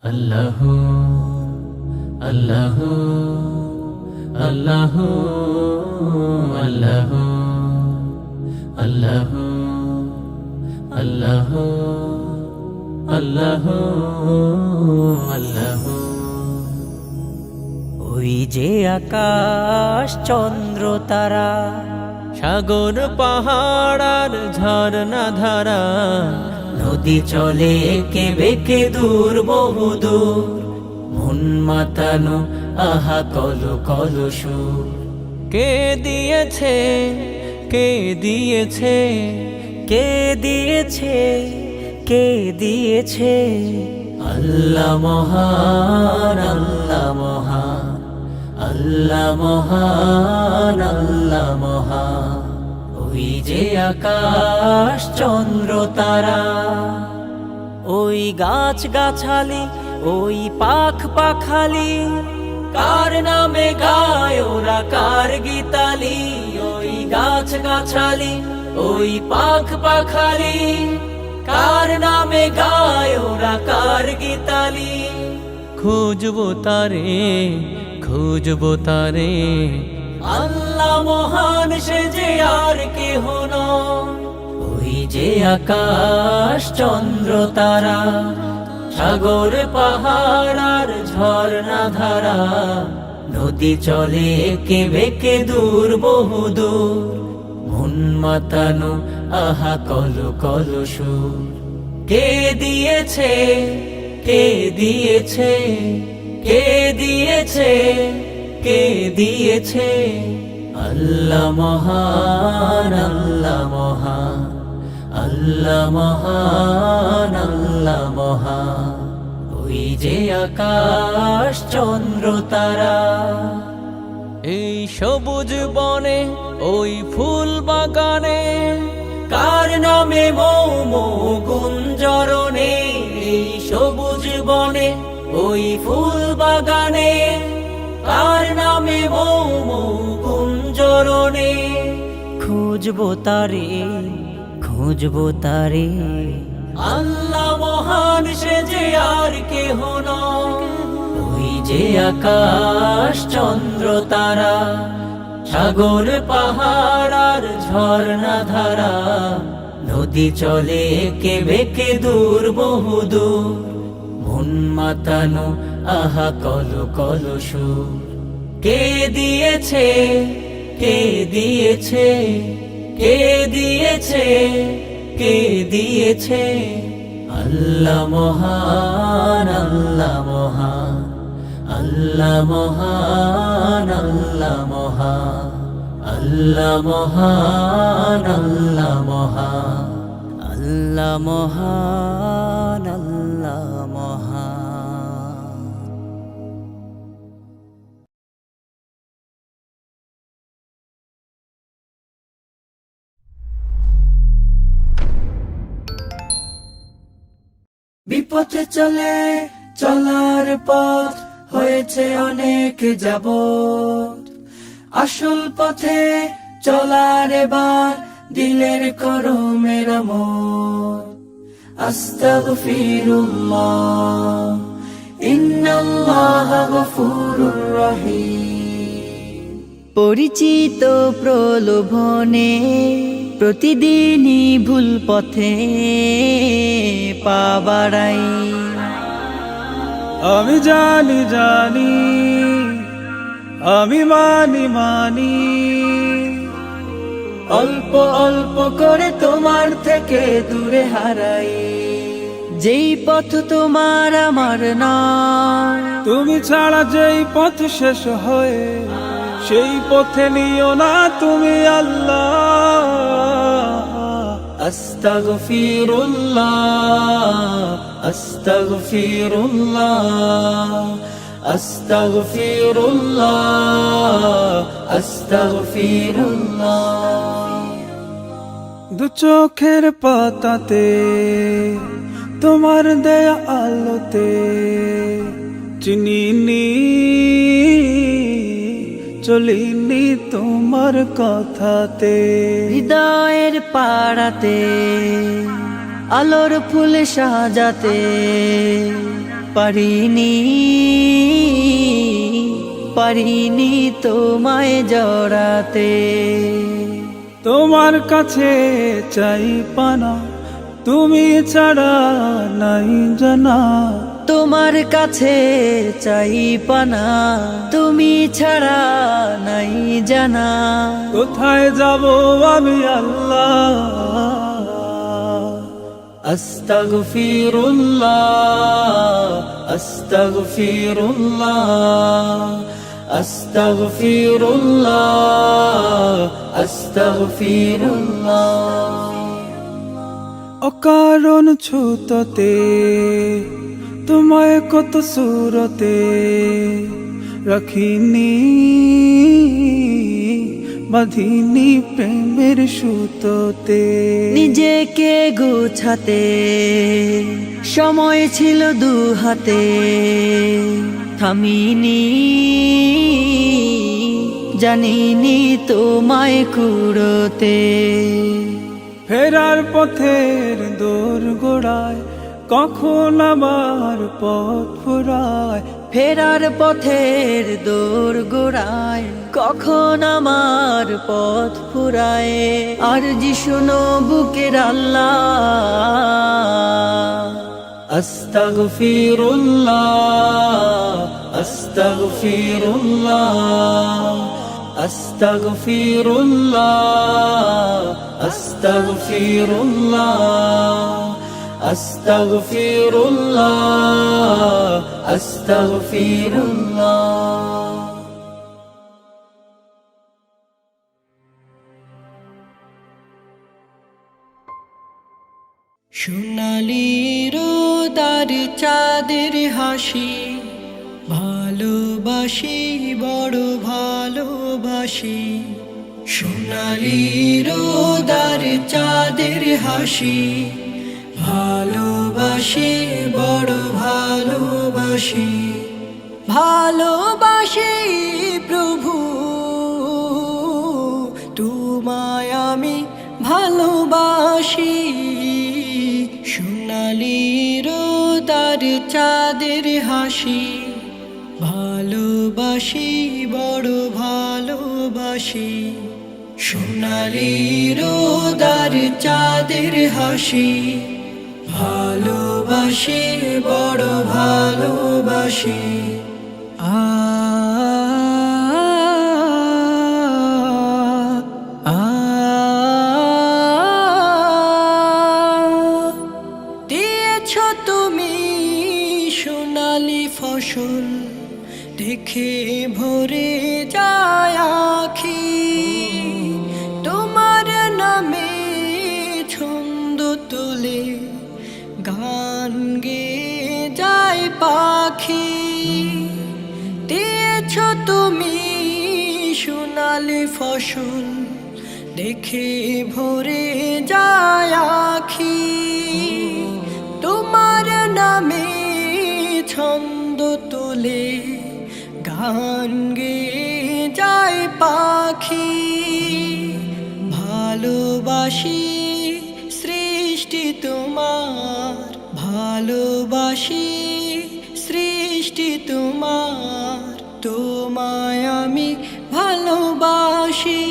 আল্লাহ আল্লাহ আল্লাহ আল্লাহ আল্লাহ আল্লাহ আল্লাহ আল্লাহ। ওই যে আকাশ চন্দ্র তারা, সাগর পাহাড় আর ঝর্ণা ধারা, নদী চলে এঁকে বেঁকে দূর বহুদূর, মন মাতানো আহা কলো কলো সুর। কে দিয়েছে কে দিয়েছে কে দিয়েছে কে দিয়েছে, আল্লাহ মহান আল্লাহ মহান আল্লাহ মহান আল্লাহ মহান। ওই যে আকাশ চন্দ্র তারা, ওই গাছ গাছালি, ওই পাখ পাখালি, কার নামে গায় ওরা কার গীতালি। ওই গাছ গাছালি, ওই পাখ পাখালি, কার নামে গায় ওরা কার গীতালি। খুঁজবো তারে খুঁজবো তারে, আল্লাহ মহান সে যে আর কেহ নয়। ওই যে আকাশ চন্দ্র তারা, সাগর পাহাড় আর ঝর্ণা ধারা, নদী চলে এঁকে বেঁকে দূর বহুদূর, মন মাতানো আহা কলো কলো সুর। কে দিয়েছে কে দিয়েছে কে দিয়েছে কে দিয়েছে, আল্লাহ মহান আল্লাহ মহান আল্লাহ মহান আল্লাহ মহান। ওই যে আকাশ চন্দ্র তারা, এই সবুজ বনে ওই ফুল বাগানে, কার নামে মৌ মৌ গুঞ্জরণে। এই সবুজ বনে ওই ফুল বাগানে, কার নামে মৌ মৌ গুঞ্জরণে। খুঁজবো তারে খুঁজবো তারে, আল্লাহ মহান সে যে আর কেহ নয়। ওই যে আকাশ চন্দ্র তারা, সাগর পাহাড় আর ঝর্ণা ধারা, নদী চলে এঁকে বেঁকে দূর বহুদূর, মন মাতানো আহা কলো কলো সুর। কে দিয়েছে কে দিয়েছে কে দিয়েছে কে দিয়েছে, আল্লাহ মহান আল্লাহ মহান আল্লাহ মহান আল্লাহ মহান আল্লাহ মহান আল্লাহ মহান আল্লাহ মহান আল্লাহ মহান। বিপথে চলে চলার পথ হয়েছে অনেক যাবত, আসল পথে চলার এবার দিলের করো মেরামত। আস্তাগফিরুল্লাহ ইন্নাল্লাহা গফুরুর রহিম। পরিচিত প্রলোভনে প্রতিদিনই ভুল পথে পা বাড়াই। আমি জানি জানি আমি মানি মানি, অল্প অল্প করে তোমার থেকে দূরে হারাই। যেই পথ তোমার আমার নয়, তুমি ছাড়া যেই পথ শেষ হয়ে, সেই পথে নিও না তুমি আল্লাহ। আস্তাগফিরুল্লাহ আস্তাগফিরুল্লাহ আস্তাগফিরুল্লাহ আস্তাগফিরুল্লাহ। দু চোখের পাতাতে তোমার দেয়া আলোতে চিনিনি চলিনি তোমার কথাতে। হৃদয়ের পাড়াতে আলোর ফুল সাজাতে পারিনি পারিনি তোমায় জড়াতে। তোমার কাছে চাই পানা, তুমি ছাড়া নাই জানা। তোমার কাছে চাই পানা, তুমি ছাড়া নাই জানা। কোথায় যাব আমি আল্লাহ? আস্তাগফিরুল্লাহ আস্তাগফিরুল্লাহ আস্তাগফিরুল্লাহ আস্তাগফিরুল্লাহ। অকারণ ছুততে তোমায় কত সুরতে রাখিনি, বাঁধিনি প্রেমের সুতোতে। নিজেকে গুছাতে সময় ছিল দু হাতে, থামিনি জানিনি তোমায় কুড়োতে। ফেরার পথের দোর গোড়ায় কখন আবার পথ ফুরায়। ফেরার পথের দোর গোড়ায় কখন আমার পথ ফুরায়। আর জি শোনো বুকের আল্লাহ। আস্তাগফিরুল্লাহ আস্তাগফিরুল্লাহ আস্তাগফিরুল্লাহ আস্তাগফিরুল্লাহ আস্তাগফিরুল্লাহ আস্তাগফিরুল্লাহ। সোনালি রোদার চাঁদের হাসি, ভালোবাসি বড় ভালোবাসি। সোনালি রোদার চাঁদের হাসি, ভালোবাসি বড় ভালোবাসি। ভালোবাসি প্রভু তোমায় আমি ভালোবাসি। সোনালি রোদার চাঁদের হাসি, ভালোবাসি বড় ভালোবাসি। সোনালি রোদার চাঁদের হাসি, ভালোবাসি বড় ভালোবাসি। দিয়েছ তুমি সোনালি ফসল, দেখে ভরে যায় আখি। তোমার নামে ছন্দ তোলে, গান গেয়ে যায় পাখি। দিয়েছ তুমি সোনালি ফসল, দেখে ভরে যায় আখি। তোমার নামে ছন্দ তোলে, গান গেয়ে যায় পাখি। ভালোবাসি সৃষ্টি তোমার, ভালোবাসি সৃষ্টি তোমার। তোমায় আমি ভালোবাসি।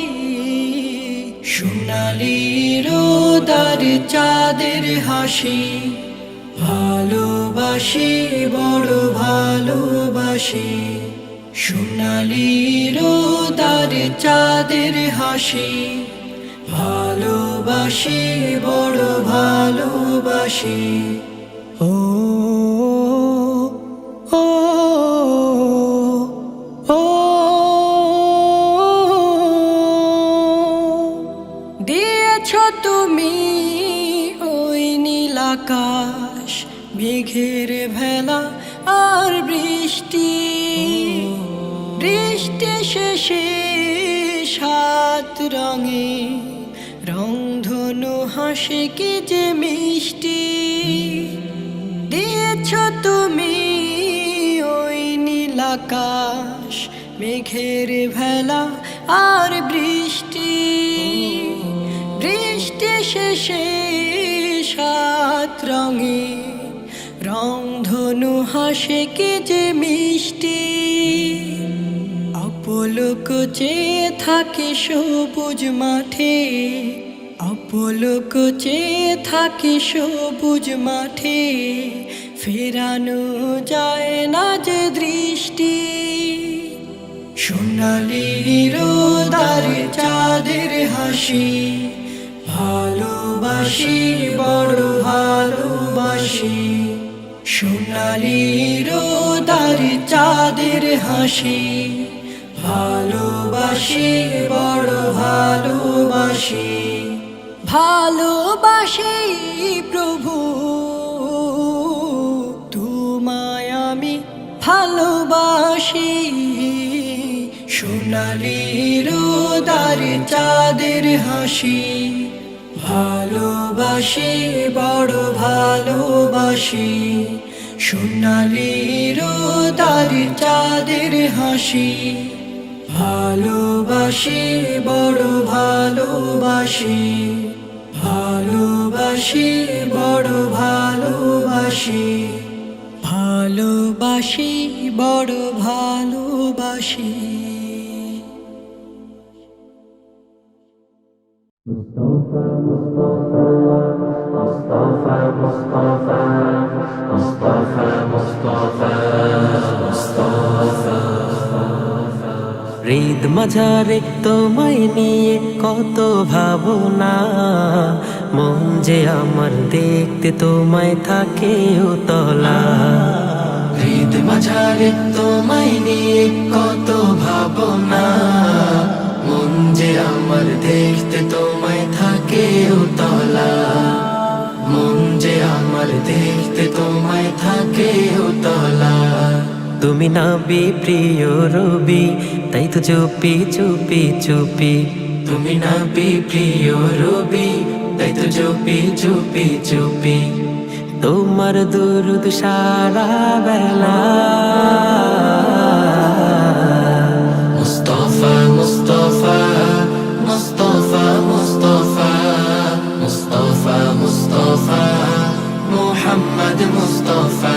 সোনালি রোদার চাঁদের হাসি, ভালোবাসি বড় ভালোবাসি। সোনালি রোদার চাঁদের হাসি, ভালোবাসি বড় ভালোবাসি। ও ও ও দিয়েছ তুমি ওই নীল আকাশ, মেঘের ভেলা আর বৃষ্টি। বৃষ্টি শেষে সাত রঙে রংধনু হাসে কি যে মিষ্টি। দিয়েছ তুমি ওই নীল আকাশ, মেঘের ভেলা আর বৃষ্টি। বৃষ্টি শেষে সাত রঙে রংধনু তনু হাসে কে যে মিষ্টি, অপলক চেয়ে থাকে সবুজ মাঠে, অপলক চেয়ে থাকে সবুজ মাঠে, ফেরানো যায় না যে দৃষ্টি। সোনালি রোদারে চাঁদের হাসি, ভালোবাসি বড় ভালোবাসি। সোনালি রোদারে চাঁদের হাসি, ভালোবাসি বড় ভালোবাসি। ভালোবাসি প্রভু তোমায় আমি ভালোবাসি। সোনালি রোদারে চাঁদের হাসি, ভালোবাসি বড় ভালোবাসি। সোনালি রোদারে চাঁদের হাসি, ভালোবাসি বড় ভালোবাসি। ভালোবাসি বড় ভালোবাসি, ভালোবাসি বড় ভালোবাসি। হৃদ মাঝারে তোমায় নিয়ে কত ভাবনা, মন যে আমার দেখতে তোমায় থাকে উতলা। হৃদ মাঝারে তোমায় নিয়ে কত ভাবনা, মন যে আমার দেখতে তোমায় থাকে উতলা। মন যে আমার দেখতে তোমায় থাকে উতলা। তুমি নবী প্রিয় রবি, তাই তো চুপি চুপি চুপি। তুমি নবী প্রিয় রবি, তাই তো চুপি চুপি চুপি। তোমার দুরুদ সারা বেলা। মুস্তাফা মুস্তাফা মুস্তাফা মুস্তাফা মুস্তাফা মুস্তাফা মুহাম্মদ মুস্তাফা।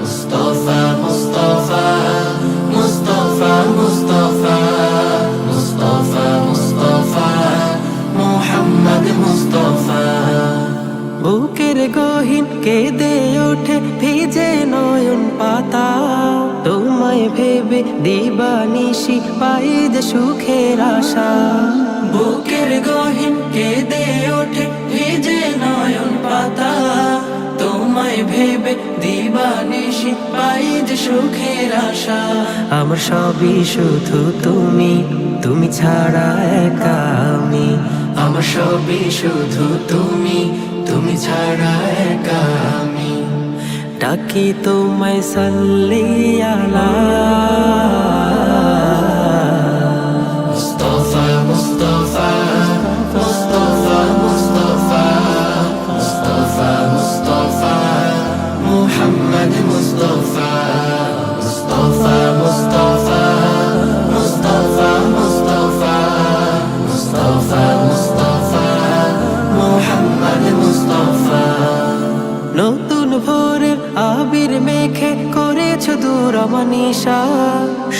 মুস্তাফা মুস্তাফা মুস্তাফা মুস্তাফা মুস্তাফা মুস্তাফা মুহাম্মদ মুস্তাফা। বুকের গহীন কেঁদে ওঠে ভিজে নয়ন পাতা, তোমায় ভেবে দিবানিশি পাই যে সুখের আশা। বুকের গহীন কেঁদে ওঠে ভিজে নয়ন পাতা, তোমায় ভেবে দিবানিশি পাই যে সুখের আশা। আমার সবই শুধু তুমি, তুমি ছাড়া একা আমি। আমার সবই শুধু তুমি, তুমি ছাড়া একা আমি। ডাকি তোমায় সাল্লি আলা। মুস্তাফা মুস্তাফা মুস্তাফা মুস্তাফা মুস্তাফা মুস্তাফা মুহাম্মদ মুস্তাফা। মুস্তাফা মুস্তাফা মুস্তাফা মুস্তাফা মুস্তাফা মুস্তাফা মুহাম্মদ মুস্তাফা। নতুন ভোরের আবির মেখে করেছো দূর আমানিশা,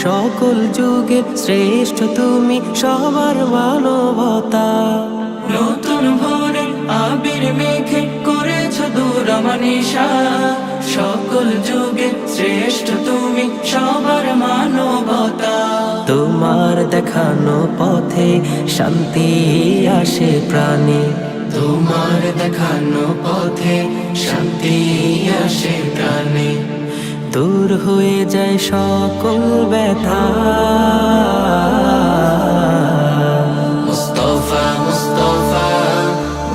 সকল যুগের শ্রেষ্ঠ তুমি সবার মানবতা। নতুন ভোরের আবির মেখে করেছো দূর আমানিশা, সকল যুগের শ্রেষ্ঠ তুমি সবার মানবতা। তোমার দেখানো পথে শান্তি আসে প্রাণে, তোমার দেখানো পথে শান্তি আসে প্রাণে। দূর হয়ে যায় সকল ব্যথা। মুস্তাফা মুস্তাফা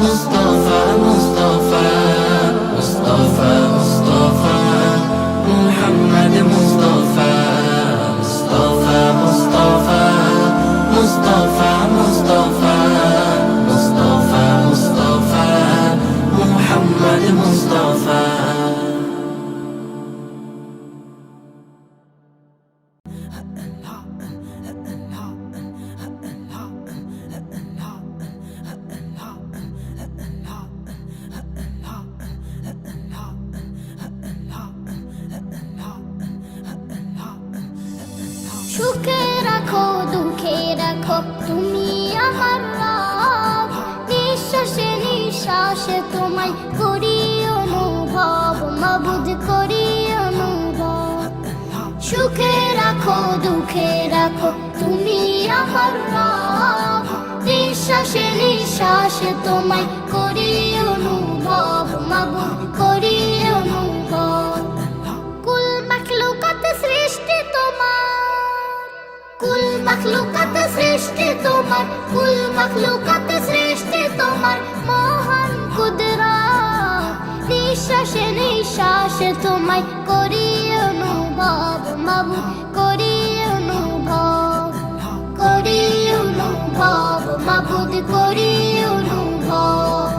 মুস্তাফা মুস্তাফা মুস্তাফা মুস্তাফা মুহাম্মদ মুস্তাফা। মুস্তাফা মুস্তাফা মুস্তাফা মুস্তাফা মুস্তাফা মুস্তাফা মুহাম্মদ মুস্তাফা। দুঃখে রাখো তুমি আমার রব, নিঃশ্বাসে নিঃশ্বাসে তোমায় করি অনুভব, মাবুদ করি অনুভব। সুখে রাখো দুঃখে রাখো তুমি আমার রব, নিঃশ্বাসে নিঃশ্বাসে তোমায় করি অনুভব, মাবুদ করি অনুভব। কুল মাখলুকাত সৃষ্টি তোমার, কুল মাখলুকাত সৃষ্টি তোমার, কুল মাখলুকাত সৃষ্টি তোমার মহান কুদরত, নিঃশ্বাসে নিঃশ্বাসে তোমায় করি অনুভব, মাবুদ করি অনুভব, করি অনুভব, মাবুদ করি অনুভব।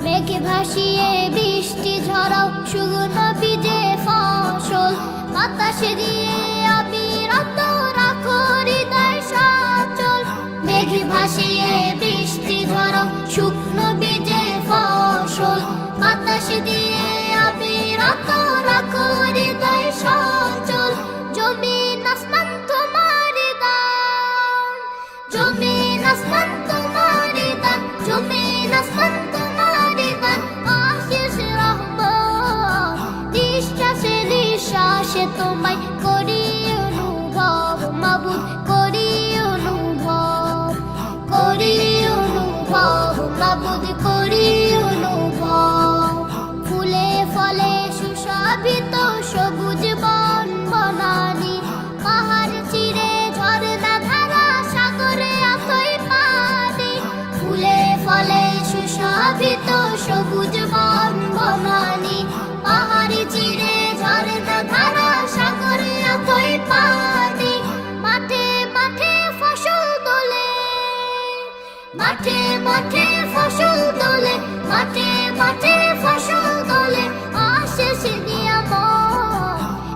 মেঘে ভাসিয়ে বৃষ্টি ঝরাও শুকনো ভিজে ফসল, বাতাসে দিয়ে অবিরত রাখো হৃদয় সচল। মেঘে ভাসিয়ে বৃষ্টি ঝরাও শুকনো ভিজে ফসল, বাতাসে দিয়ে অবিরত রাখো হৃদয় সচল। জমিন আসমান তোমারই দান, জমিন আসমান তোমারই দান, জমিন আসমান তোমারই দান, আশিস রহমান। নিঃশ্বাসে নিঃশ্বাসে তোমায় করি অনুভব, মাবুদ করি অনুভব, করি অনুভব, মাবুদ করি অনুভব। ফুলে ফলে সুশোভিত সবুজ বন বনানি, পাহাড় চিরে ঝর্ণা ধারা সাগরে আতই পানি। ফুলে ফলে সুশোভিত সবুজ বন বনানি, পাহাড় চিরে ঝর্ণা ধারা সাগরে আতই পানি। মাঠে মাঠে ফসল তোলে, মাঠে মাঠে ফসল তোলে, মাঠে মাঠে ফসল তোলে আশিস নিয়ামত।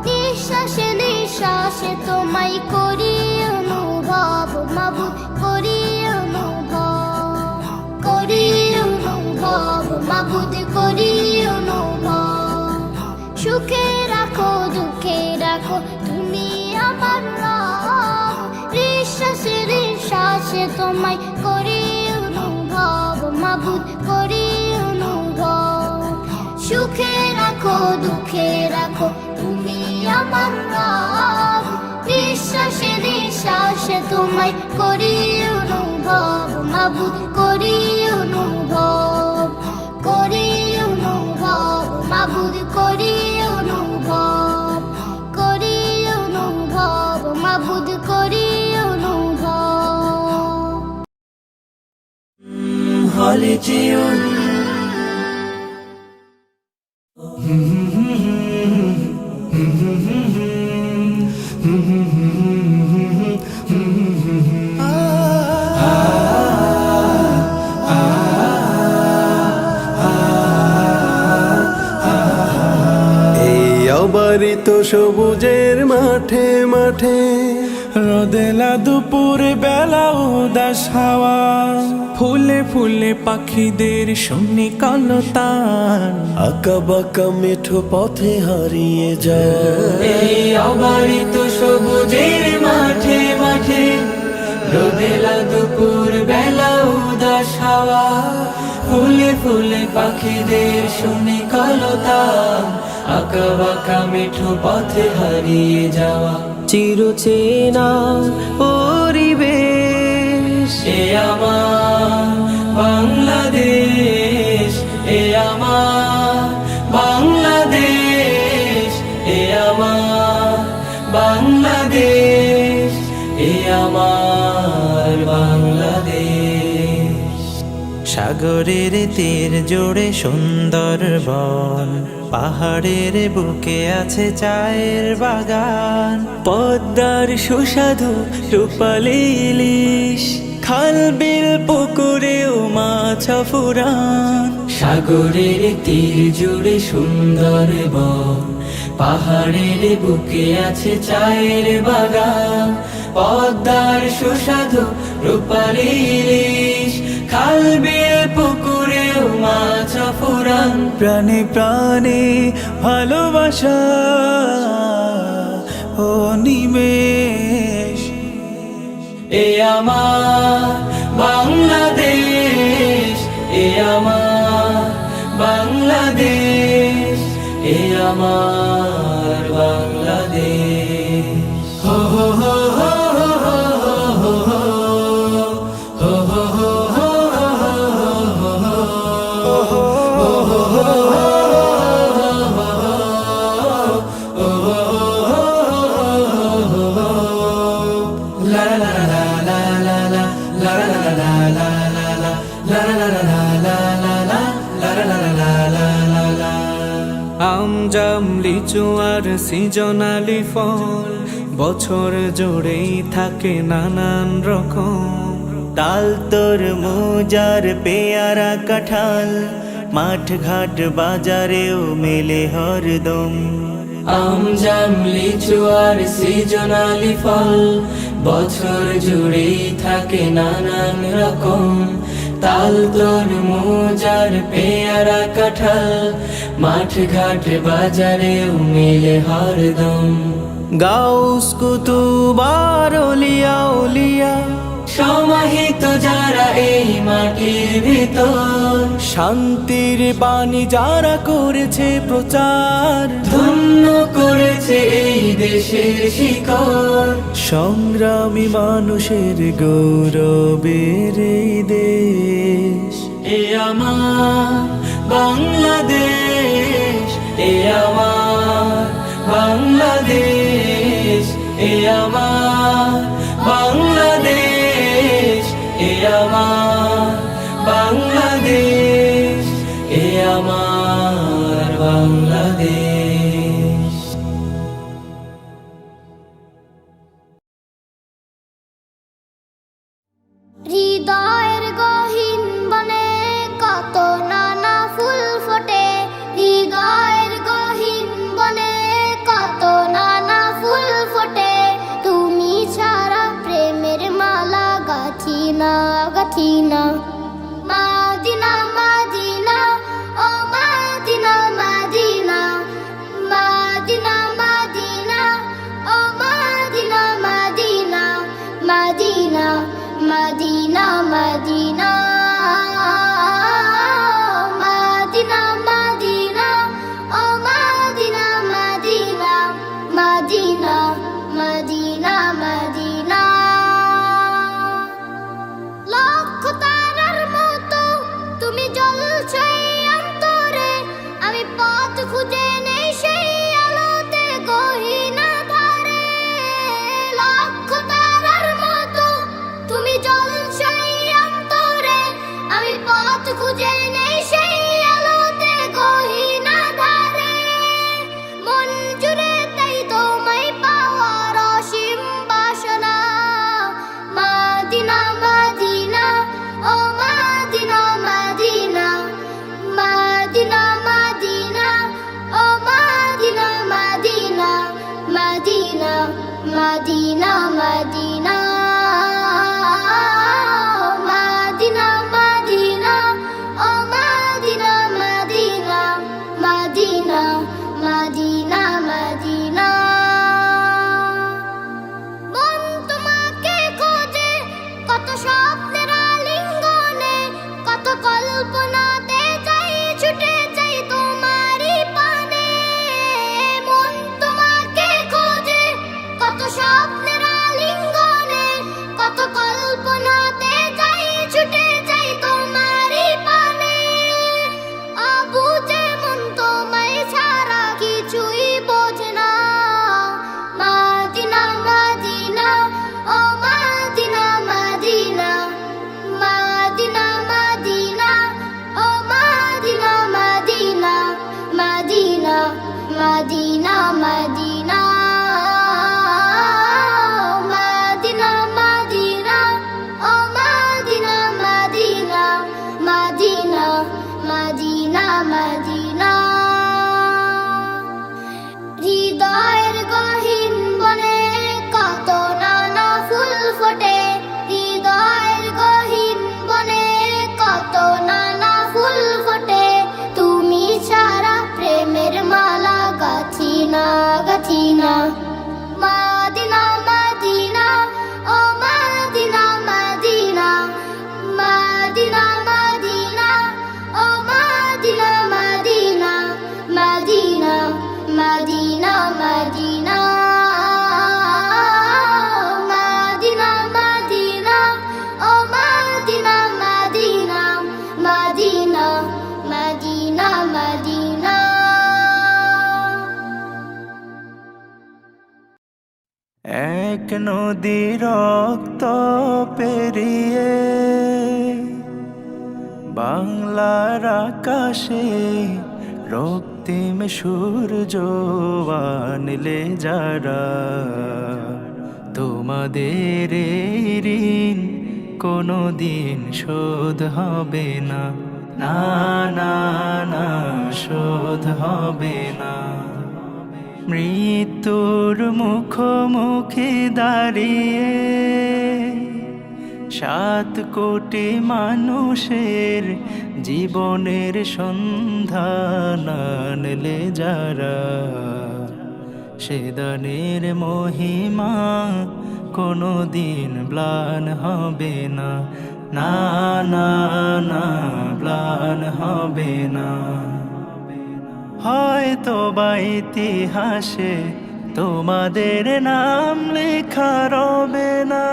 নিঃশ্বাসে নিঃশ্বাসে তোমায় করি অনুভব, মাবুদ করি অনুভব, করি অনুভব, মাবুদ করি অনুভব। সুখে রাখো দুঃখে রাখো তুমি আমার রব, নিঃশ্বাসে নিঃশ্বাসে তোমায় করি অনুভব, মাবুদ করি অনুভব। সুখে রাখো দুঃখে রাখো তুমি আমার রব, নিঃশ্বাসে নিঃশ্বাসে তোমায় করি অনুভব, মাবুদ করি অনুভব, করি অনুভব, মাবুদ করি অনুভব, করি অনুভব, মাবুদ করি অনুভব। হলে যেও অবারিত সবুজের মাঠে মাঠে, রোদেলা দুপুর বেলা উদাস হাওয়া, ফুলে ফুলে পাখিদের শুনি কলতান, আঁকা বাঁকা মেঠো পথে হারিয়ে যায়। এই অবারিত সবুজের মাঠে মাঠে, রোদেলা দুপুর বেলা উদাস হাওয়া, ফুলে ফুলে পাখিদের শুনি কলতান, আঁকা বাঁকা মিঠু পথে হারিয়ে যাওয়া। চিরচেনা পরিবেশ এ আমার বাংলাদেশ, এ আমার বাংলাদেশ, এ আমার বাংলাদেশ, এ আমার বাংলাদেশ। সাগরের তীর জুড়ে সুন্দর বন, পাহাড়ের বুকে আছে চায়ের বাগান, পদ্মার সুস্বাদু রূপালী ইলিশ, খাল বিল পুকুরেও মাছ ফুরান। সাগরের তীর জুড়ে সুন্দর বন, পাহাড়ের বুকে আছে চায়ের বাগান, পদ্মার সুস্বাদু রূপালী ইলিশ, খাল বিল পুকুরেও মাছ ফুরান। প্রাণে প্রাণে ভালোবাসা ও নিমেষ, এ আমার বাংলাদেশ, এ আমার বাংলাদেশ, এ আমার বাংলাদেশ। হো হো হো হো হো হো হো হো হো আম জাম লিচু আর সিজনালি ফল বছর জুড়েই থাকে নানান রকম। তাল তরমুজ আর পেয়ারা কাঁঠাল মাঠ ঘাট বাজারেও মেলে হরদম। আম জাম লিচু আর সিজনালি ফল বছর জুড়েই থাকে নানান রকম। তাল তরমুজ আর পেয়ারা কাঁঠাল মাঠ ঘাট বাজারেও মেলে হরদম। গাউস কুতুব আর আউলিয়া উলিয়া সমাহিত যারা এই মাটির ভিতর, শান্তির বাণী যারা করেছে প্রচার, ধন্য করেছে এই দেশের শিকড়। সংগ্রামী মানুষের গৌরবের এই দেশ। এ আমার বাংলাদেশ, এ আমার বাংলাদেশ, এ আমার বাংলাদেশ, এ আমার বাংলাদেশ, এ আমার বাংলাদেশ। হৃদয়ের গহীন বনে কত নানা ফুল ফোটে, হৃদয়ের গহীন বনে কত নানা ফুল ফোটে। তুমি ছাড়া প্রেমের মালা গাথি না গাথি না। মাদিনা মাদিনা ও মাদিনা মাদিনা, মাদিনা মাদিনা ও মাদিনা মাদিনা, মাদিনা মাদিনা মাদিনা, মাদিনা মাদিনা ও মাদিনা মাদিনা, মাদিনা মাদিনা মাদিনা। লক্ষ তারার মতো তুমি জ্বলছো এই অন্তরে, আমি পথ খুঁজে নেই সেই আলোতে গহীন ধারে। লক্ষ তারার মতো তুমি জ্বলছো এই অন্তরে, আমি পথ খুঁজে নেই সেই আলোতে গহীন ধারে। মন জুড়ে তাই তোমায় পাওয়ার অসীম বাসনা। মাদিনা মাদিনা ও মাদিনা মাদিনা, মাদিনা মাদিনা ও মাদিনা মাদিনা, মাদিনা মাদিনা মাদিনা, মাদিনা মাদিনা ও মাদিনা মাদিনা, মাদিনা মাদিনা মাদিনা। মন তোমাকে খোঁজে কত স্বপ্নের আলিঙ্গনে, কত কল্পনাতে যাই ছুটে যাই তোমারই পানে। মন তোমাকে খোঁজে কত স্বপ্নের আলিঙ্গনে, মদিনা মদিনা। এক নদী রক্ত পেরিয়ে বাংলার আকাশে রক্তিম সূর্য আনলে যারা, তোমাদের এই ঋণ কোনদিন শোধ হবে না, না না না শোধ হবে না। মৃত্যুর মুখোমুখি দাঁড়িয়ে 7 কোটি মানুষের জীবনের সন্ধান আনলে যারা, সে দানের মহিমা কোনদিন ম্লান হবে না, না না না ম্লান হবে না। হয়তো বা ইতিহাসে তোমাদের নাম লেখা রবে না,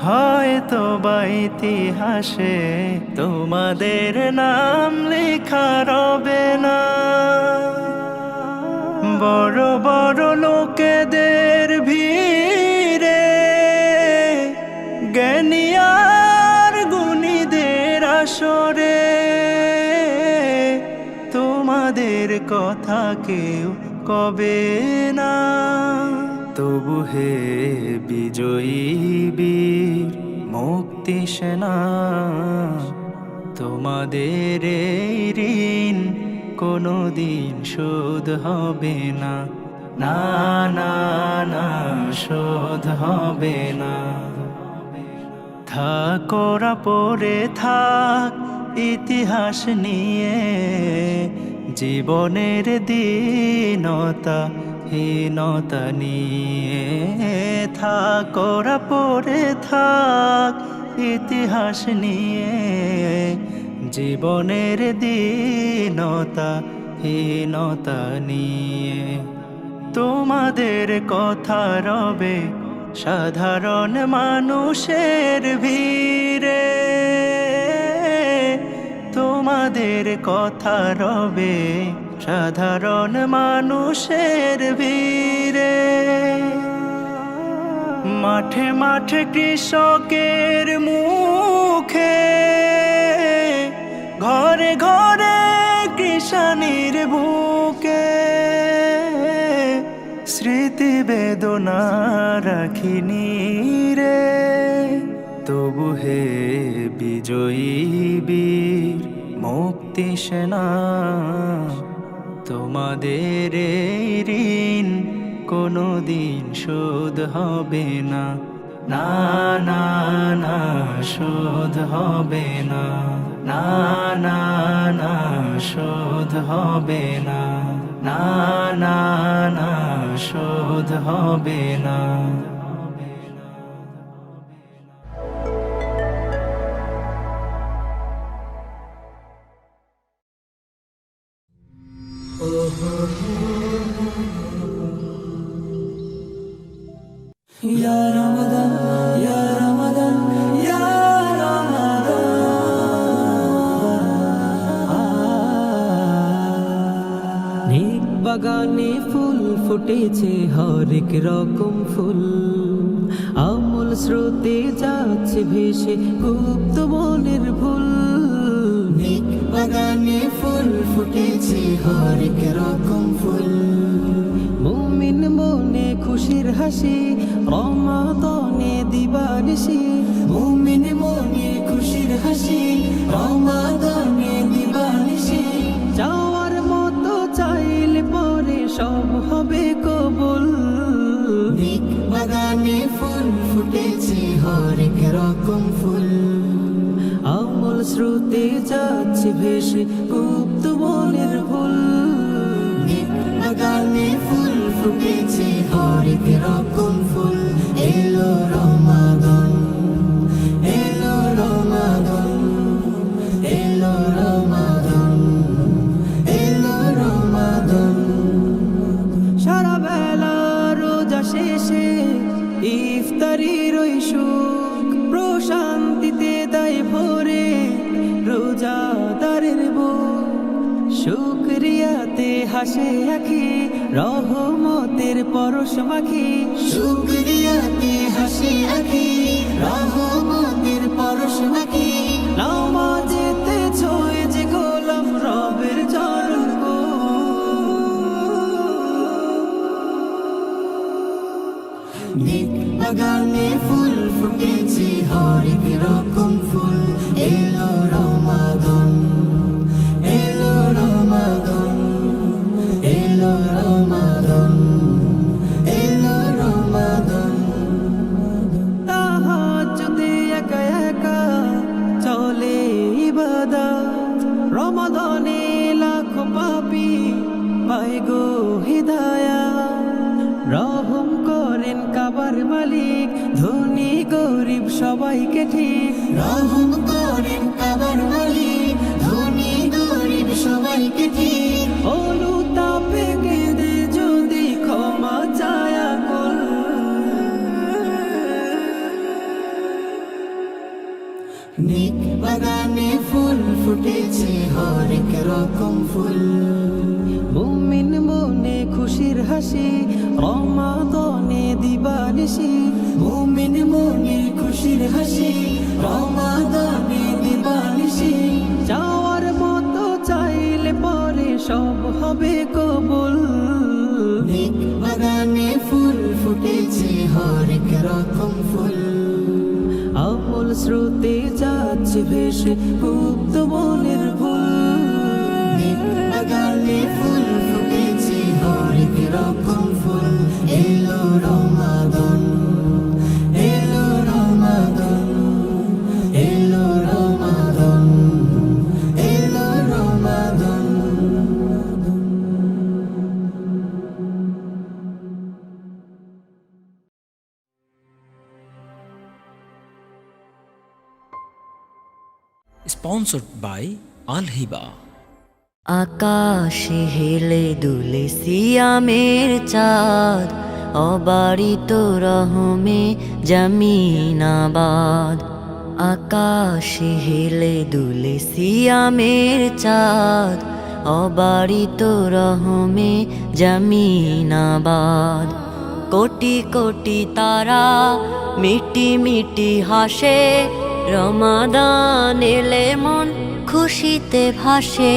হয়তো বা ইতিহাসে তোমাদের নাম লেখা রবে না। বড় বড় লোকেদের ভিড়ে জ্ঞানী আর গুণীদের আসরে তোমাদের কথা কেউ কবে না। তবু হে বিজয়ী বীর মুক্তি সেনা, তোমাদের এই ঋণ কোনদিন শোধ হবে না, না না না শোধ হবে না। থাকোরা পড়ে থাক ইতিহাস নিয়ে, জীবনের দীনতা হীনতা নিয়ে। থাকোরা পড়ে থাক ইতিহাস নিয়ে, জীবনের দীনতা হীনতা নিয়ে। তোমাদের কথা রবে সাধারণ মানুষের ভিড়ে, তোমাদের কথা রবে সাধারণ মানুষের ভিড়ে। মাঠে মাঠে কৃষকের মুখে, ঘরে ঘরে কৃষানির বুকে, স্মৃতি বেদনা রাখিনি রে। তবু হে বিজয়ী বীর মুক্তি সেনা, তোমাদের এই ঋণ কোনদিন শোধ হবে না, না না না শোধ হবে না, না না না শোধ হবে না, না না না শোধ হবে না। Ya Ramadan, Ya Ramadan, Ya Ramadan. নেক বাগানে ফুল ফুটেছে হরেক রকম ফুল, আমল স্রোতে যাচ্ছে ভেসে গুপ্ত বনের ভুল। নেক বাগানে ফুল ফুটেছে হরেক রকম ফুল, মুমিন মনে খুশির হাসি রমাদানে দিবানিশি। মুমিন মনে খুশির হাসি রমাদানে দিবানিশি। যাওয়ার মতো চাইলে পরে সব হবে কবুল। নেক বাগানে ফুল ফুটেছে হরেক রকম ফুল, আমল স্রোতে যাচ্ছে ভেসে গুপ্ত বনের ভুল। নেক বাগানে ফুল ফুটেছে হরেক রকম ফুল। এলো রমাদান, এলো রমাদান, এলো রমাদান, এলো রমাদান। সারা বেলা রোজা শেষে ইফতারির ওই সুখ, প্রশান্তিতে দেয় ভরে রোজাদারের শুকরিয়াতে হাসে আখি রহমতের পরশ মাখি শুকরিয়াতে হাসে আখি রহমতের পরশ মাখি নামাজেতে ছয় যে গোলাম রবের চরণ গো নেক বাগানে ফুল ফুটেছে হরেক রকম ফুল এলো রমাদান এলো রমাদান এলো রমাদান এলো রমাদান তাহাজ্জুদে একা একা চলে ইবাদত রমাদানে লাখো পাপী পায় গো হিদায়াত রহম করেন কাবার মালিক ধনী গরিব সবাইকে ঠিক রহম করেন কাবার মালিক ধনী গরিব সবাইকে ঠিক অনুতাপে কেঁদে যদি ক্ষমা চায়া কর নেক বাগানে ফুল ফুটেছে হরেক রকম ফুল মুমিন মনে খুশির হাসি রমাদানে দিবানিশি মুমিন মনে খুশির হাসি রমাদানে দিবানিশি যাওয়ার মতো চাইলে পরে সব হবে কবুল নেক বাগানে ফুল ফুটেছে হরেক রকম ফুল আমল স্রোতে যাচ্ছে ভেসে মুক্ত মনের ভুল নেক বাগানে ফুল ফুটেছে হরেক রকম ফুল এলো রমাদান এলো রমাদান এলো রমাদান এলো রমাদান Sponsored by Al Hiba. আকাশে হেলে দুলে সিয়ামের চাঁদ অবারিত রহমে জামিনাবাদ আকাশে হেলে দুলে সিয়ামের চাঁদ অবারিত রহমে জামিনাবাদ কোটি কোটি তারা মিটি মিটি হাসে রমাদান এলে মন খুশিতে ভাসে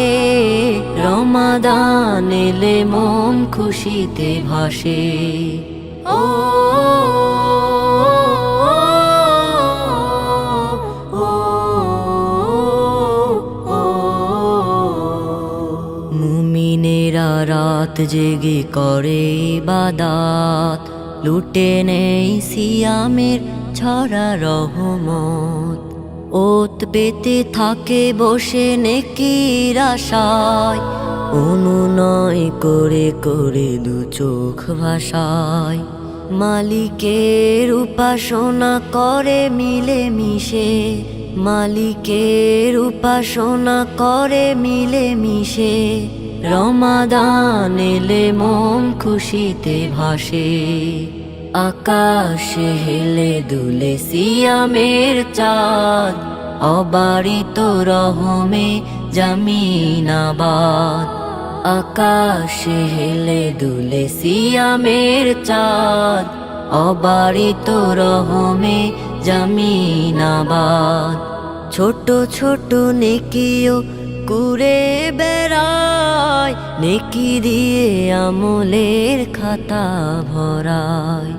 রমাদান এলে মন খুশিতে ভাসে ও মুমিনেরা রাত জেগে করে ইবাদত লুটে নেই সিয়ামের ছড়া রহমত ওত পেতে থাকে বসে নেকির আশায় অনুনয় করে করে দু চোখ ভাসায় মালিকের উপাসনা করে মিলে মিশে মালিকের উপাসনা করে মিলে মিশে রমাদান এলে মন খুশিতে ভাসে আকাশে হেলে দুলে সিয়ামের চাঁদ অবারিত রহমে জামিনাবাদ আকাশে হেলে দুলে সিয়ামের চাঁদ অবারিত রহমে জামিনাবাদ ছোট ছোট নেকিও কুরে বেড়ায় নেকি দিয়ে আমলের খাতা ভরায়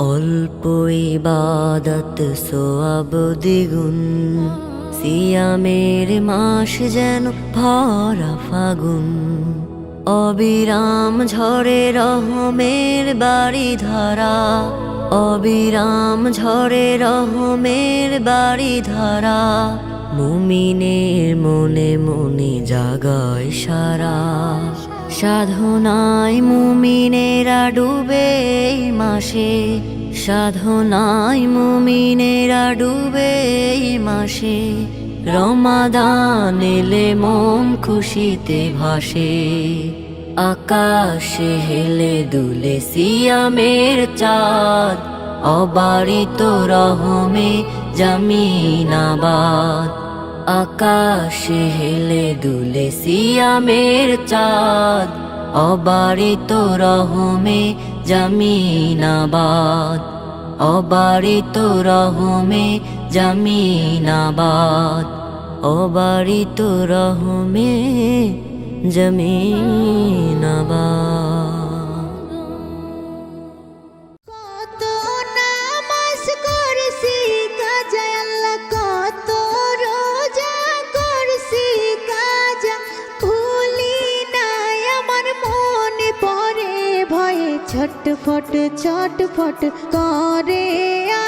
অল্প ইবাদত সোয়াব দ্বিগুণ সিয়ামের মাস যেন ভরা ফাগুন অবিরাম ঝরে রহমের বাড়ি ধারা অবিরাম ঝরে রহমের বাড়ি ধারা মুমিনের মনে মনে জাগায় সারা সাধনায় মুমিনেরা ডুবে এই মাসে সাধনায় মুমিনেরা ডুবে এই মাসে রমাদান এলে মন খুশিতে ভাসে আকাশে হেলে দুলে সিয়ামের চাঁদ অবারিত রহমে জামিনাবাদ আকাশে হেলে দুলে সিয়ামের চাঁদ, অবারিত রহমে জমিনাবাদ, অবারিত রহমে জমিনাবাদ, অবারিত রহমে জমিনাবাদ। কত নামাজ করছি কাজা আল্লাহ, কত রোজা করছি কাজা, ভুলি নাই আমার মনে পড়ে ভয়ে ছটফট ছটফট করে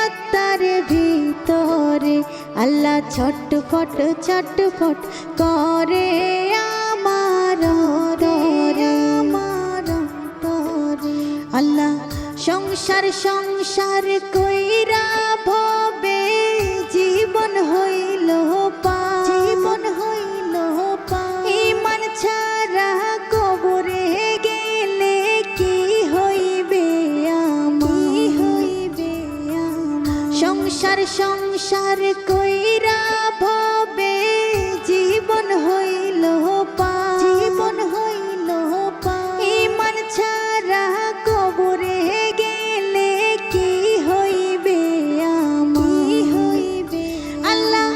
আত্মার ভিতরে, আল্লাহ ছটফট ছটফট করে আমার অন্তরে, আমার অন্তরে। আল্লাহ সংসার সংসার কইরা ভবে জীবন হইল পা, জীবন হইল পা। ঈমান ছাড়া কবরে গেলে কি হইবে আমার, কি হইবে আমার। সংসার সংসার কইরা ভবে জীবন হইল পা, জীবন হইল পা। ঈমান ছাড়া কবরে গেলে কি হইবে আমার, কি হইবে। আল্লাহ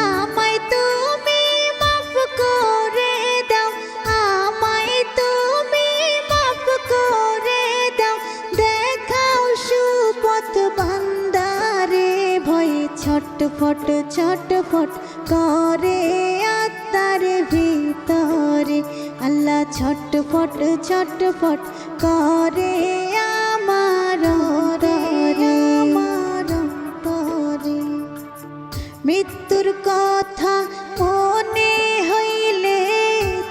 আমায় তুমি মাফ করে দাও, আমায় তুমি মাফ করে দাও, দেখাও সুপথ বান্দারে ভয়ে ছটফট ছটফট করে আত্মার ভিতরে, আল্লাহ ছটফট ছটফট করে আমার অন্তরে, আমার অন্তরে। মৃত্যুর কথা মনে হইলে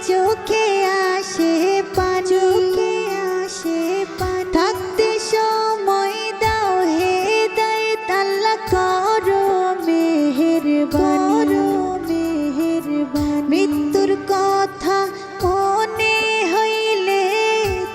চোখে আসে পানি, চোখে আসে পানি। থাকতে সময় দাও হে দায়িত আল্লাহ করো মেহেরবানি, মেহেরবানি। মৃত্যুর কথা মনে হইলে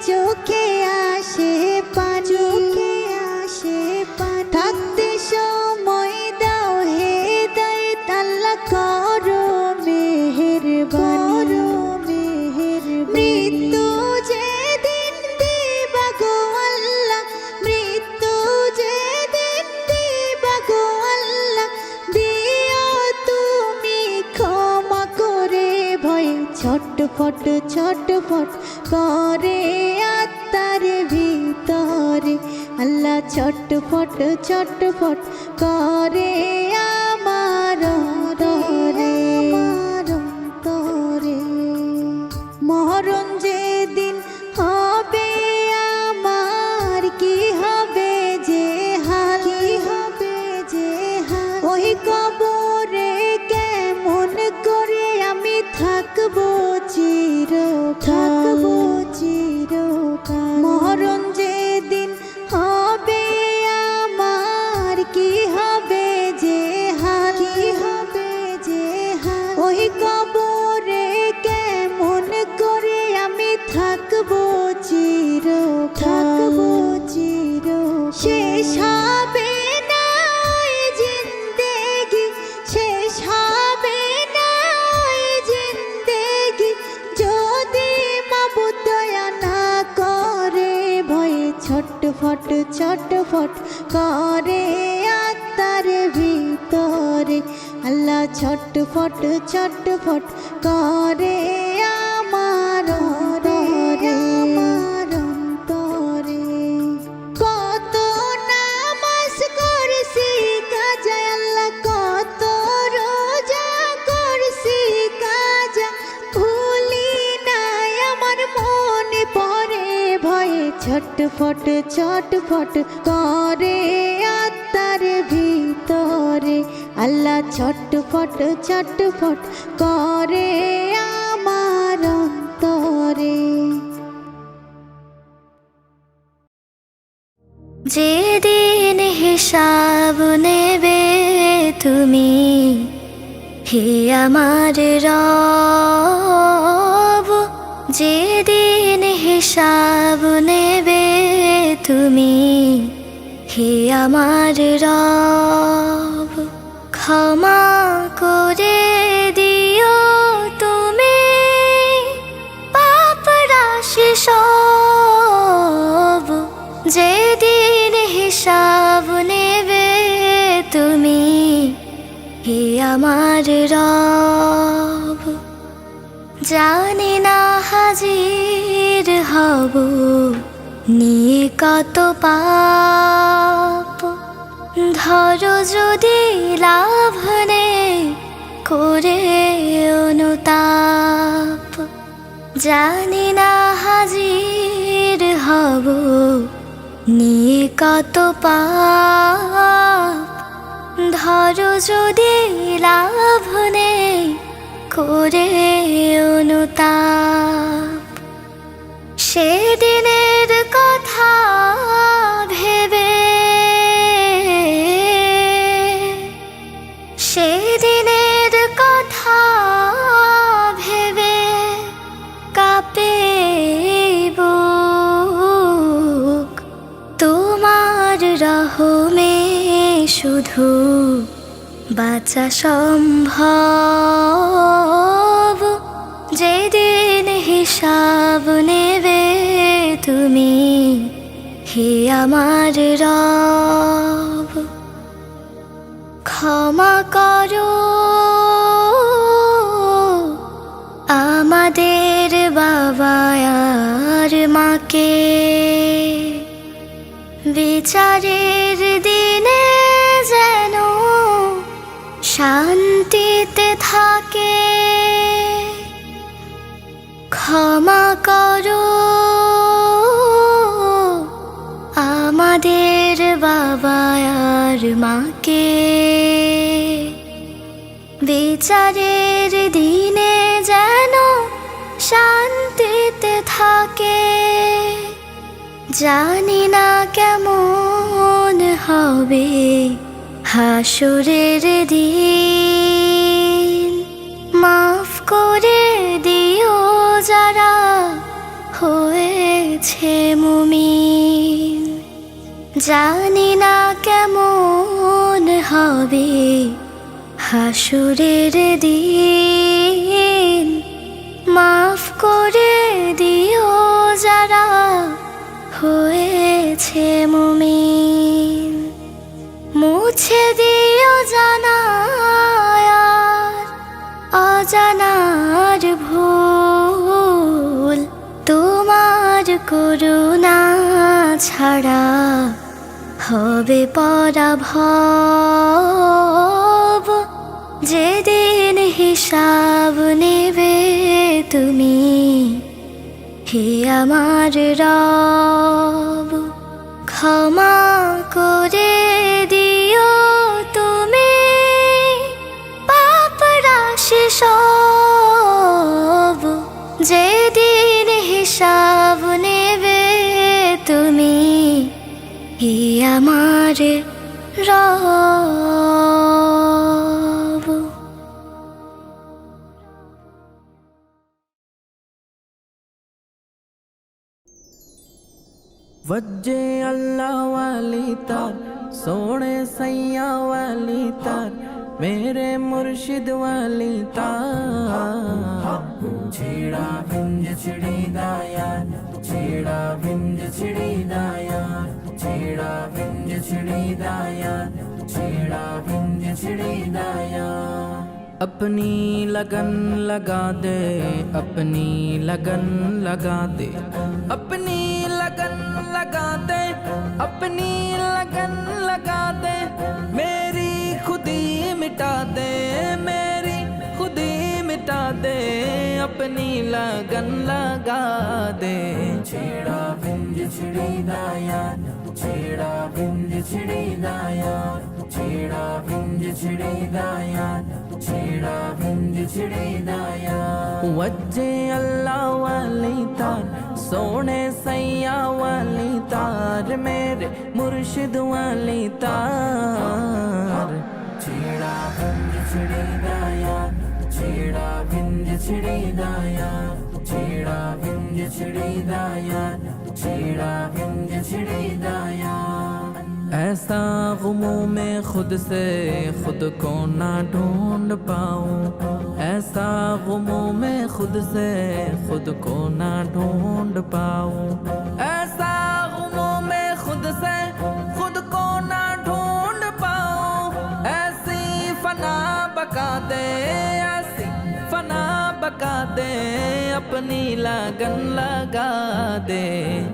চোখে আসে পানি, চোখে আসে পানি। থাকতে সময় দাও হে দায়িত আল্লাহ করো মেহেরবানি, মেহেরবানি। মৃত্যু যেদিন দিবা গো আল্লাহ, মৃত্যু যেদিন দিবা গো আল্লাহ, দিও তুমি ক্ষমা করে ভয়ে ছটফট ছটফট করে আত্মার ভিতরে, আল্লাহ ছটফট ছটফট করে আমার অন্তরে, আমার অন্তরে। মরণ যেদিন হবে আমার কি হবে যে হাল, কি হবে যে হাল। ওই কবরে কেমন করে আমি থাকবো চিরকাল, থাকবো চিরকাল। মরণ যেদিন হবে আমার কি হবে যে হাল, কি হবে যে হাল। ওই কবরে কেমন করে আমি থাকবো চিরকাল, থাকবো চিরকাল। শেষ হবে না এই জিন্দেগি, শেষ হবে না এই জিন্দেগি, যদি মাবুদ দয়া না করে ভয়ে ছটফট ছটফট করে আত্মার ভিতরে, আল্লাহ ছটফট ছটফট করে আমার অন্তরে, আমার অন্তরে। কত নামাজ করছি কাজা আল্লাহ, কত রোজা করছি কাজা, ভুলি নাই আমার মনে পড়ে ভয়ে ছটফট ছটফট করে আত্মার ভিতরে, আল্লাহ ছটফট ছটফট করে আমার অন্তরে। যেদিন হিসাব নেবে তুমি, হে আমার রব, যেদিন হিসাব নেবে তুমি, হে আমার রব, ক্ষমা করে সব, যেদিন হিসাব নেবে তুমি, হে আমার রব। জানি না হাজির হব নিয়ে কত পাপ, ধরো যদি লাভ নেই করে অনুতাপ। জানি না হাজির হব নিয়ে কত পাপ, ধরো যদি লাভ নেই করে অনুতাপ। সেদিনের কথা ভেবে, সেদিনের কথা ভেবে কাঁপে বুক, তোমার রহমে শুধু বাঁচা সম্ভব। যেদিন হিসাব নেবে তুমি, হে আমার রব। ক্ষমা করো আমাদের বাবা আর মাকে, বিচারের দিনে যেন শান্তিতে থাকে। ক্ষমা করো আমাদের বাবা আর মাকে, বিচারের দিনে যেন শান্তিতে থাকে। জানি না কেমন হবে হাসরের দিন, মাফ করে দিও যারা হয়েছে মুমিন। জানি না কেমন হবে হাসরের দিন, মাফ করে দিও যারা হয়েছে মুমিন। মুছে দিও জানার অজানার ভুল, তোমার করুণা ছাড়া হবে পরাভব। যেদিন হিসাব নেবে তুমি, হে আমার রব। ক্ষমা করে দিও তুমি পাপ রাশি সব, যেদিন হিসাব নেবে তুমি, হে আমার রব। वज्जे अल्लाह वाली तार, सोने सैया वाली तार, मेरे मुर्शिद वाली तार। छेड़ा भिंज छिड़ी दाया, छेड़ा भिंज छिड़ी दाया, छेड़ा भिंज छिड़ी दाया, छेड़ा भिंज छिड़ी दाया। अपनी लगन लगा दे, अपनी लगन लगा दे, अपनी लगन लगा दे, अपनी लगन लगा दे। मेरी खुदी मिटा दे, मेरी खुदी मिटा दे, अपनी लगन लगा दे। छेड़ा भिंज छिड़ी दाया, छेड़ा भिंज छिड़ी दाया, छेड़ा भिंज छिड़ी दाया, छेड़ा भिंज छिड़ी दाया। वज्जे अल्लाह वाली तार, सोने सैया वाली तार, मेरे मुर्शिद वाली तार। छेड़ा भिंज छिड़ी दाया, छेड़ा भिंज छिड़ी दाया, छेड़ा भिंज छिड़ी दाया, छेड़ा भिंज छिड़ी दाया। ऐसा गुमों में खुद से खुद को ना ढूंढ पाऊं, ऐसा गुमों में खुद से खुद को ना ढूंढ पाऊं, ऐसा गुमों में खुद से खुद को ना ढूंढ पाऊं। ऐसी फना बका दे, ऐसी फना बका दे, अपनी लगन लगा दे।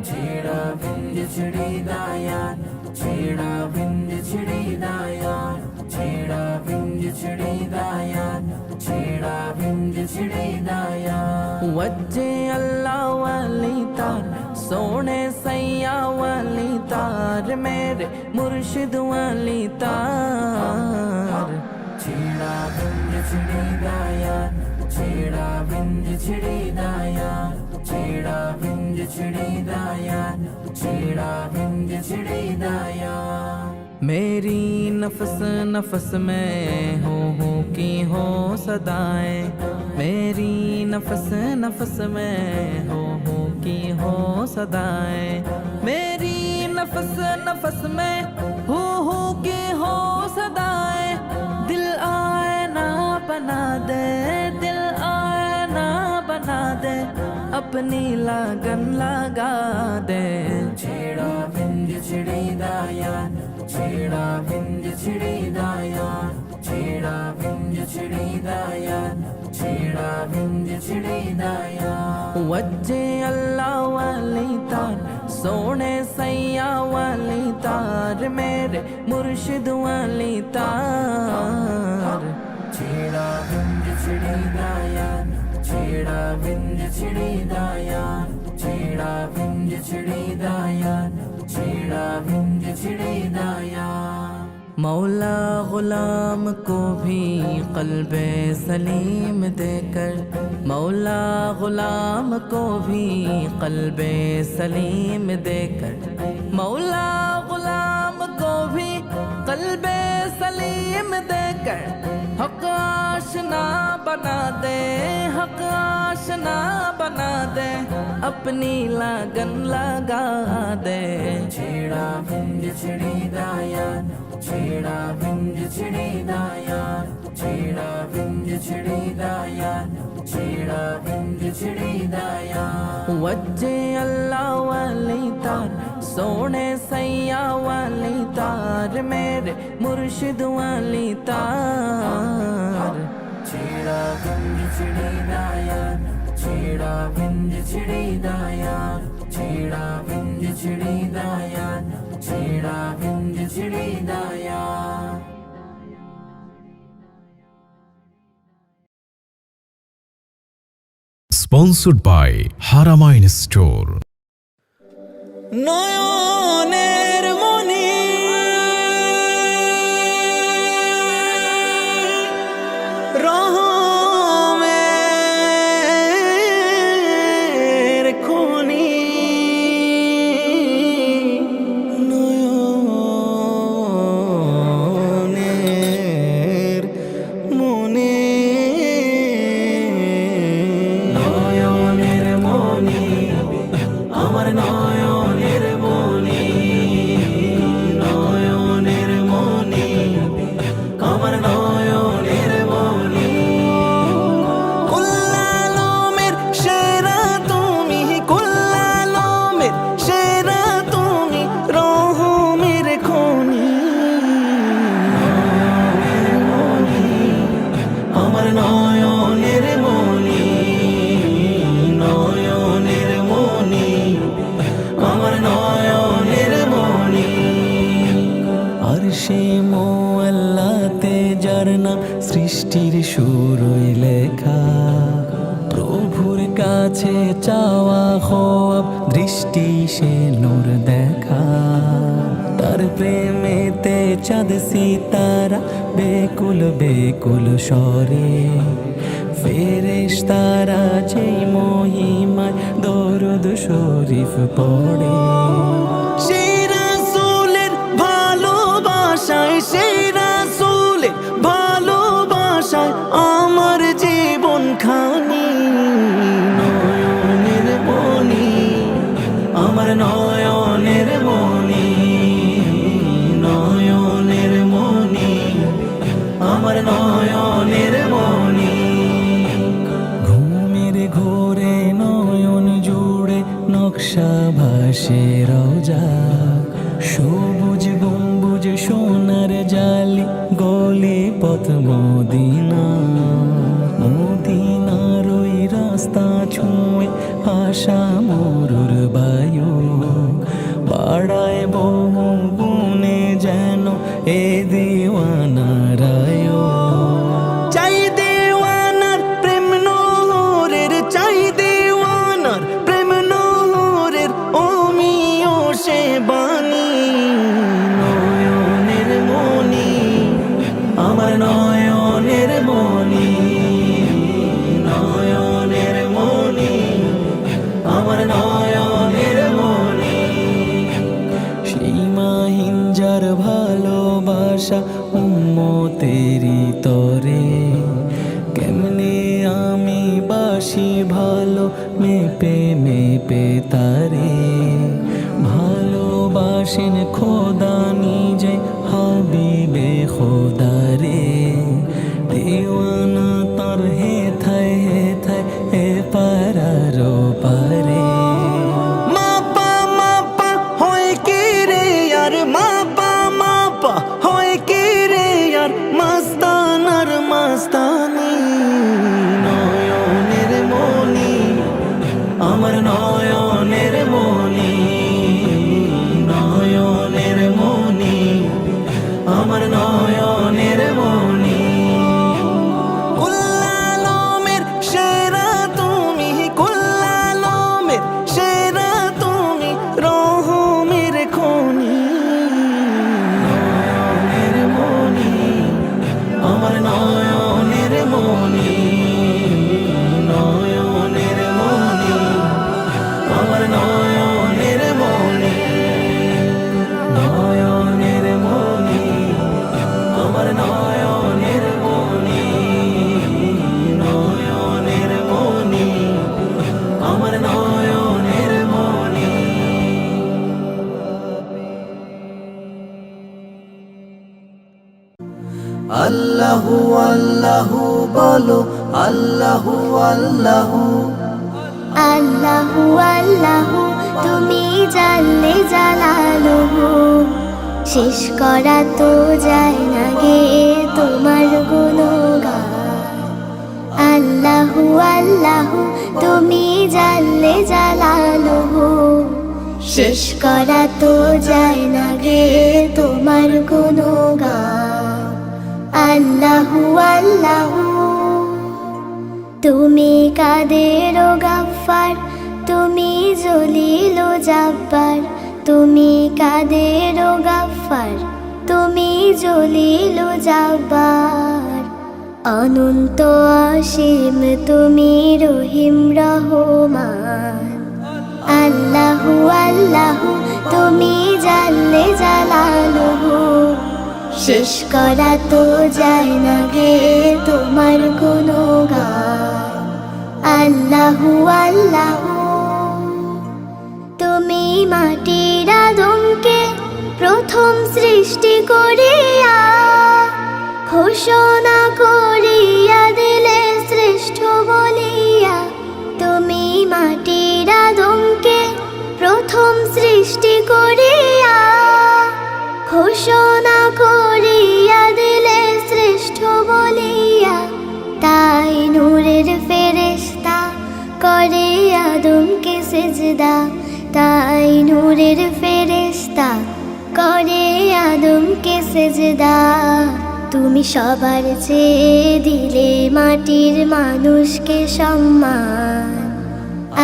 छेड़ा विंज छिड़ी दायान, छेड़ा विंज छिड़ी दायान, छेड़ा विंज छिड़ी दायान, छेड़ा विंज छिड़ी दायान। वज्जे अल्लाह वाली तार, सोने सैया वाली तार, मेरे मुर्शिद वाली तार। छेड़ा विंज छिड़ी दायान, छेड़ा विंज छिड़ी दायान, छेड़ा विंज छिड़ी दायान, छेड़ा विंज छिड़ी दायान। मेरी नफस नफस में हो की हो सदाएं, मेरी नफस नफस में हो की हो सदाएं, मेरी नफस नफस में हो की हो सदाएं। दिल आईना बना दे, दिल आईना बना दे, अपनी लगन लगा दे। छेड़ा विंज छिड़ी दायान, छेड़ा विंज छिड़ी दायान, छेड़ा विंज छिड़ी दायान, छेड़ा विंज छिड़ी दायान। वज्जे अल्लाह वाली तार, सोने सैया वाली तार, मेरे मुर्शिद वाली तार। छेड़ा विंज छिड़ी दायान, छेड़ा विंज छिड़ी दायान, छेड़ा विंज छिड़ी दायान, छेड़ा विंज छिड़ी दायान। मौला गुलाम को भी क़ल्बे सलीम देकर, मौला गुलाम को भी क़ल्बे सलीम देकर, मौला गुलाम को भी क़ल्बे सलीम देकर, हक आशना बना दे, हक आशना बना दे, अपनी लगन लगा दे। छेड़ा विंज छिड़ी दायान, छेड़ा विंज छिड़ी दायान, छेड़ा विंज छिड़ी दायान, छेड़ा विंज छिड़ी दायान। वज्जे अल्लाह वाली तार, सोने सैया वाली तार, मेरे मुर्शिद वाली तार। छेड़ा विंज छिड़ी दायान, छेड़ा विंज छिड़ी दायान, छेड़ा विंज छिड़ी दायान, छेड़ा विंज छिड़ी दायान। Sponsored by Haramain Store. নয়নের মনি রহমের খনি, নয়নের মনি, নয়নের মনি, আমার নয়নের মনি, নয়নের মনি, আমার নয়নের মনি। কুল্লালমের সেরা তুমি, কুল্লালমের সেরা তুমি, রহমের খনি, নয়নের মনি, আমার নয়নের মনি, নয়নের মনি, আমার নয়নের মনি। আরশে মোয়াল্লাতে যার নাম, সৃষ্টির শুরুই লেখা, প্রভুর কাছে চাওয়া খোয়াব, দৃষ্টি সে নূর দেখা। তার প্রেমেতে চাঁদ সিতারা বেকুল বেকুল স্বরে, ফেরেশতারা যেই মহিমায় দরুদ শরীফ পড়ে। সেই রাসূলের ভালোবাসায়, সেই রাসূলের ভালোবাসায় আমার জীবন খানি, নয়নের মনি, আমার নয়নের মনি, নকশা ভাসে রওজা, সবুজ গম্বুজ সোনার জালি, গলি পথ মদিনা। মদিনার ওই রাস্তা ছুঁয়ে আশা মরুর বায়ু, বাড়ায় বহু গুণে যেন এ দিওয়ানারায়। চাই দেওয়ানার প্রেম নহরের, চাই দেওয়ানার প্রেম নহরের, অমিও সে বাণী। নয়নের মনি আমার নয়নের মনি, নয়নের মনি আমার নয়নের মনি। সীমাহীন যার ভালোবাসা উম্মতেরি তরে, কেমনে আমি বাসি ভালো মেপে মেপে তারে। ভালোবাসেন খোদা নিজে হাবিবে খোদারে, দেওয়ানা তার হেথায় হেথায় হে পারার পারে। মাপা মাপা হয় কে রে আর, মাপা মাপা হয় কে রে আর, মাস্তানার মাস্তানি। নয়নের মনি আমার নয়নের মনি, নয়নের মনি আমার নয়নের মনি। কুল্লালমের সেরা তুমি, কুল্লালমের সেরা তুমি, রহমের খনি। নয়নের মনি আমার নয়নের মনি, নয়নের মনি আমার নয়নের মনি, নয়নের মনি আমার নয়নের মনি, নয়নের মনি আমার নয়নের মনি। আল্লাহু আল্লাহু বলো, আল্লাহু আল্লাহু। আল্লাহু আল্লাহু তুমি জানলে জালালুহু, শেষ করা তো যায় না গে তোমার গুণগান। আল্লাহু আল্লাহু তুমি জানলে জালালুহু, শেষ করা তো যায় না গে তোমার গুণগান। আল্লাহু আল্লাহু তুমি কাদের ও গাফফার, তুমি জলিল ও জাব্বার। তুমি কাদের ও গাফফার, তুমি জলিল ও জাব্বার। অনন্ত অসীম তুমি রহিম রহমান। আল্লাহু আল্লাহু তুমি জানলে জালালুহু, শেষ করা তো যায় না গে তোমার গুণগান। আল্লাহু আল্লাহু তুমি মাটির আদমকে প্রথম সৃষ্টি করিয়া, ঘোষণা করিয়া দিলে শ্রেষ্ঠ বলিয়া। তুমি মাটির আদমকে প্রথম সৃষ্টি করিয়া, ঘোষণা করিয়া দিলে শ্রেষ্ঠ বলিয়া। তাই নূরের ফেরেশতা করে আদমকে সিজদা, তাই নূরের ফেরেশতা করে আদমকে সিজদা। তুমি সবার চেয়ে দিলে মাটির মানুষকে সম্মান।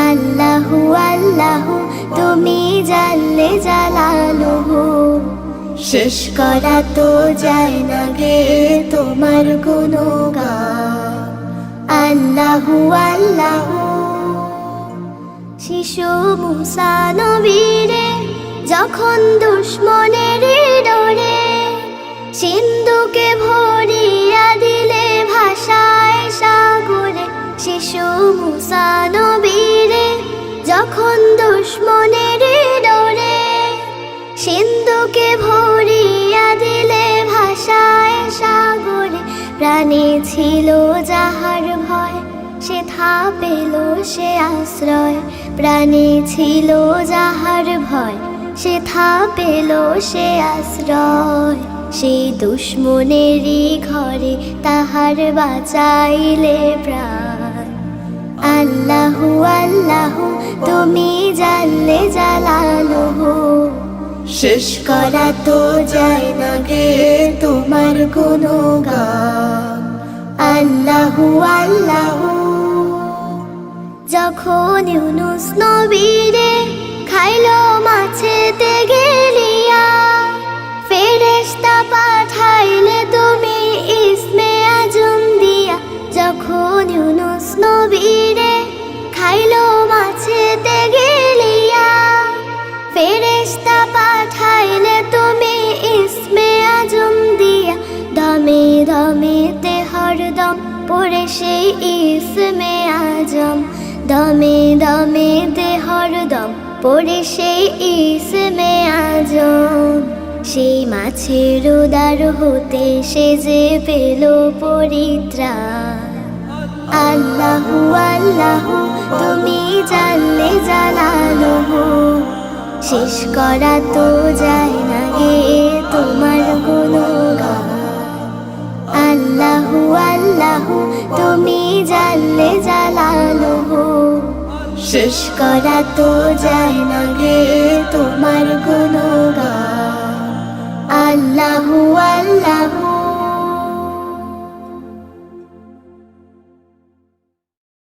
আল্লাহু আল্লাহু তুমি জানলে জালালুহু, শেষ করা তো যায় না গে তোমার গুণগান। আল্লাহু আল্লাহু শিশু মুসা নবীরে যখন দুশ্মনের ডরে, সিন্ধুকে ভরিয়া দিলে ভাষায় সাগরে। শিশু মুসা নবীরে যখন দুশ্মনের ডরে, সিন্ধুকে ভরিয়া দিলে ভাষায় সাগরে। প্রাণে ছিল যাহার ভয় সে সেথা পেল সে আশ্রয়, প্রাণে ছিল যাহার ভয়, সেথা পেল সে আশ্রয়। সেই দুশ্মনেরই ঘরে তাহার বাঁচাইলে প্রাণ। আল্লাহু আল্লাহু তুমি জানলে জালালুহু, শেষ করা তো যায় না গে তোমার গুণগান। আল্লাহু আল্লাহু। যখন ইউনুস নবীরে খাইলো মাছেতে গেলিয়া, ফেরেশতা পাঠাইলে তুমি ইসমে আজম দিয়া। যখন ইউনুস নবীরে খাইলো মাছেতে গেলিয়া, ফেরেশতা পাঠাইলে তুমি ইসমে আজম দিয়া। দমে দমেতে হরদম পড়ে সেই ইসমে আজম, দমে দমেতে হরদম পড়ে সেই ইসমে আজম। সেই মাছের উদার হতে সে যে পেল পরিত্রাণ। আল্লাহু আল্লাহু তুমি জানলে জালালুহু, শেষ করা তো যায় না গে তোমার গুণগান। আল্লাহু আল্লাহু তুমি জানলে জালালুহু, শেষ করা তো যায় না গে তোমার গুণগান। আল্লাহু